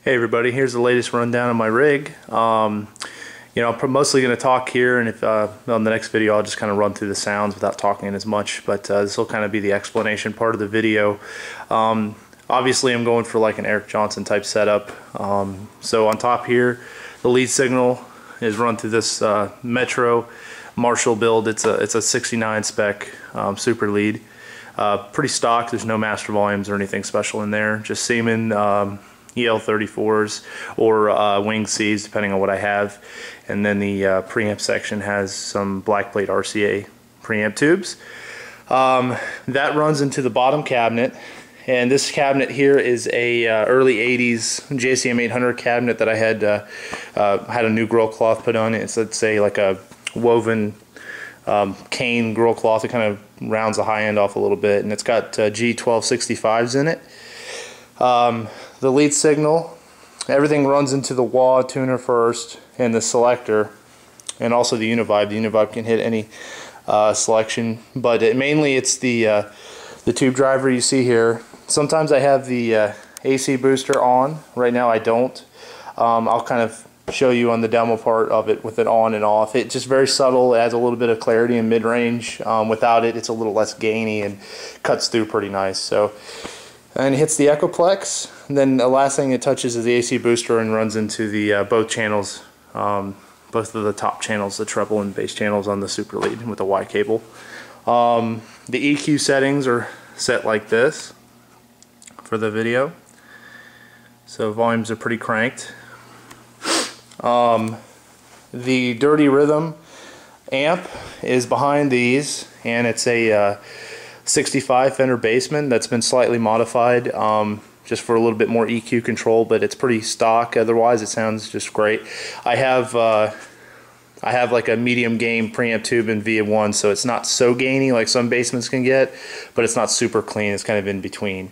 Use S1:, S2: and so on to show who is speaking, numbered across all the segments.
S1: Hey everybody, here's the latest rundown of my rig. I'm mostly going to talk here, and if on the next video I'll just kind of run through the sounds without talking as much, but this will kind of be the explanation part of the video. Obviously I'm going for like an Eric Johnson type setup. So on top here, the lead signal is run through this Metro Marshall build. It's a 69 spec super lead. Pretty stock, there's no master volumes or anything special in there, just Siemens EL34s or Wing Cs depending on what I have. And then the preamp section has some black plate RCA preamp tubes. That runs into the bottom cabinet, and this cabinet here is a early 80s JCM 800 cabinet that I had had a new grill cloth put on it. It's, let's say, like a woven cane grill cloth. It kind of rounds the high end off a little bit, and it's got G1265s in it. The lead signal, everything runs into the wah tuner first and the selector, and also the univibe. The univibe can hit any selection, but mainly it's the tube driver you see here. Sometimes I have the AC booster on. Right now I don't. I'll kind of show you on the demo part of it with it on and off. It's just very subtle. It adds a little bit of clarity in mid-range. Without it, it's a little less gainy and cuts through pretty nice. So, and it hits the Echoplex. And then the last thing it touches is the AC booster and runs into the both channels, both of the top channels, the treble and bass channels on the super lead with the Y cable. The EQ settings are set like this for the video, so volumes are pretty cranked. The Dirty Rhythm amp is behind these, and it's a 65 Fender Bassman that's been slightly modified just for a little bit more EQ control, but it's pretty stock. Otherwise it sounds just great. I have like a medium gain preamp tube in V1, so it's not so gainy like some Bassmans can get, but it's not super clean. It's kind of in between.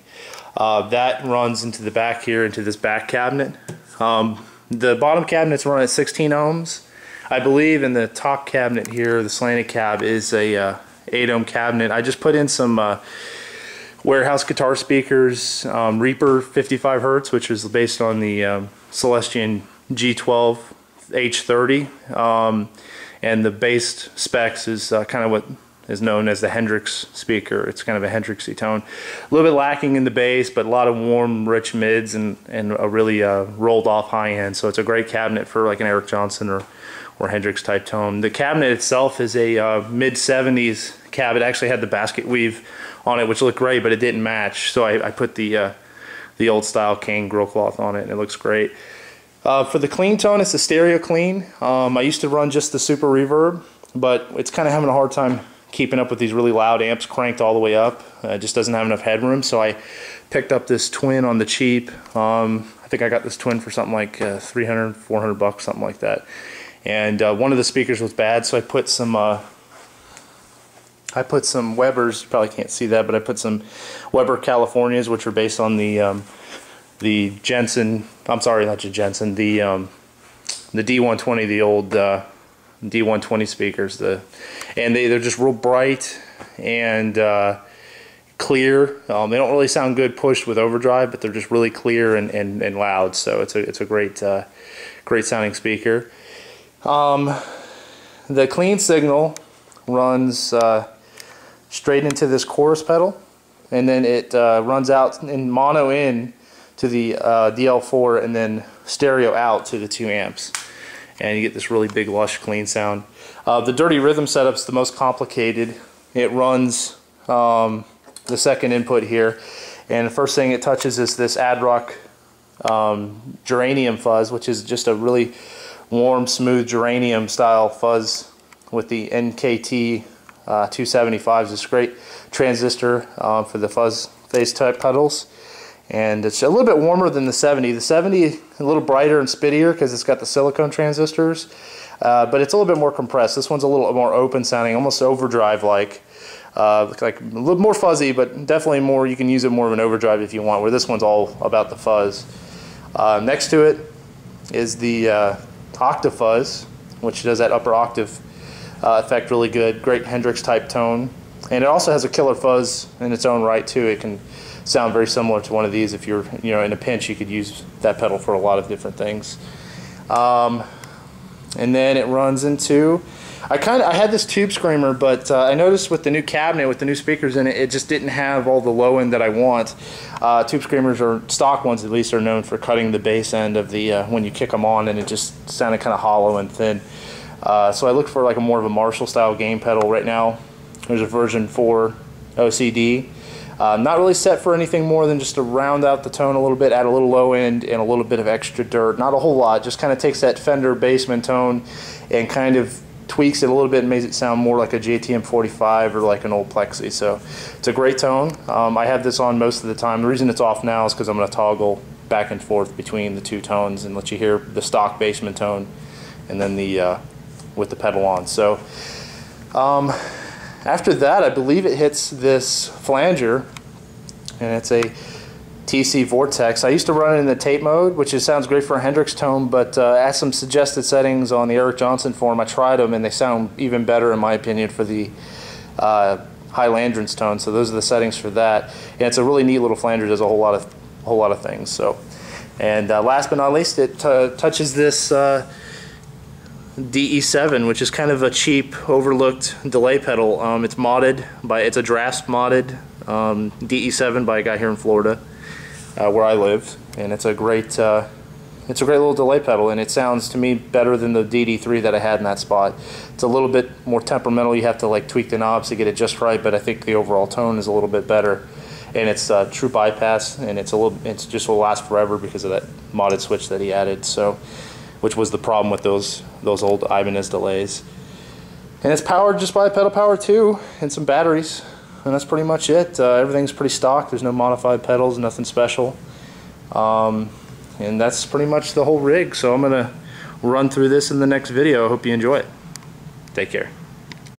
S1: That runs into the back here, into this back cabinet. The bottom cabinets run at 16 ohms, I believe, and the top cabinet here, the slanted cab, is a 8 ohm cabinet. I just put in some warehouse guitar speakers, Reaper 55 Hertz, which is based on the Celestion G12 H30, and the bass specs is kind of what is known as the Hendrix speaker. It's kind of a Hendrixy tone. A little bit lacking in the bass, but a lot of warm, rich mids and a really rolled off high end. So it's a great cabinet for like an Eric Johnson or Hendrix type tone. The cabinet itself is a mid 70s cab. It actually had the basket weave on it, which looked great, but it didn't match. So I put the old style cane grill cloth on it, and it looks great. For the clean tone, it's a stereo clean. I used to run just the super reverb, but it's kind of having a hard time keeping up with these really loud amps cranked all the way up. It just doesn't have enough headroom, so I picked up this twin on the cheap. I think I got this twin for something like 300, 400 bucks, something like that. And one of the speakers was bad, so I put some Webers. You probably can't see that, but I put some Weber Californias, which are based on the Jensen. I'm sorry, not the Jensen. The D120, the old D120 speakers. And they're just real bright and clear. They don't really sound good pushed with overdrive, but they're just really clear and loud. So it's a great great sounding speaker. The clean signal runs straight into this chorus pedal, and then it runs out in mono in to the DL4, and then stereo out to the 2 amps, and you get this really big lush clean sound. The Dirty Rhythm setup's the most complicated. It runs the second input here, and the first thing it touches is this Ad-Rock geranium fuzz, which is just a really warm, smooth geranium style fuzz with the NKT 275s. It's a great transistor for the fuzz phase type pedals, and it's a little bit warmer than the 70. The 70 a little brighter and spittier because it's got the silicone transistors, but it's a little bit more compressed. This one's a little more open sounding, almost overdrive like a little more fuzzy, but definitely more, you can use it more of an overdrive if you want, where this one's all about the fuzz. Next to it is the Octave Fuzz, which does that upper octave effect really good. Great Hendrix type tone, and it also has a killer fuzz in its own right too. It can sound very similar to one of these. If you're in a pinch, you could use that pedal for a lot of different things. And then it runs into, I had this tube screamer, but I noticed with the new cabinet, with the new speakers in it, it just didn't have all the low end that I want. Tube screamers, or stock ones at least, are known for cutting the bass end of the when you kick them on, and it just sounded kind of hollow and thin. So I looked for like a more of a Marshall style gain pedal. Right now there's a version 4 OCD. Not really set for anything more than just to round out the tone a little bit, add a little low end and a little bit of extra dirt. Not a whole lot, just kind of takes that Fender Bassman tone and kind of tweaks it a little bit and makes it sound more like a JTM 45 or like an old Plexi. So it's a great tone. I have this on most of the time. The reason it's off now is because I'm going to toggle back and forth between the two tones and let you hear the stock Bassman tone and then the with the pedal on. So after that, I believe it hits this flanger, and it's a TC Vortex. I used to run it in the tape mode, which sounds great for a Hendrix tone, but as some suggested settings on the Eric Johnson forum, I tried them and they sound even better in my opinion for the high Landrance tone. So those are the settings for that, and it's a really neat little flanger. Does a whole lot of things. So, and last but not least, it touches this DE7, which is kind of a cheap, overlooked delay pedal. It's modded by, it's a Draft modded DE7 by a guy here in Florida, where I live, and it's a great little delay pedal, and it sounds to me better than the DD3 that I had in that spot. It's a little bit more temperamental. You have to like tweak the knobs to get it just right, but I think the overall tone is a little bit better, and it's true bypass, and it just will last forever because of that modded switch that he added. So, which was the problem with those old Ibanez delays. And it's powered just by a pedal power too, and some batteries, and that's pretty much it. Everything's pretty stock. There's no modified pedals, nothing special, and that's pretty much the whole rig. So I'm gonna run through this in the next video. I hope you enjoy it. Take care.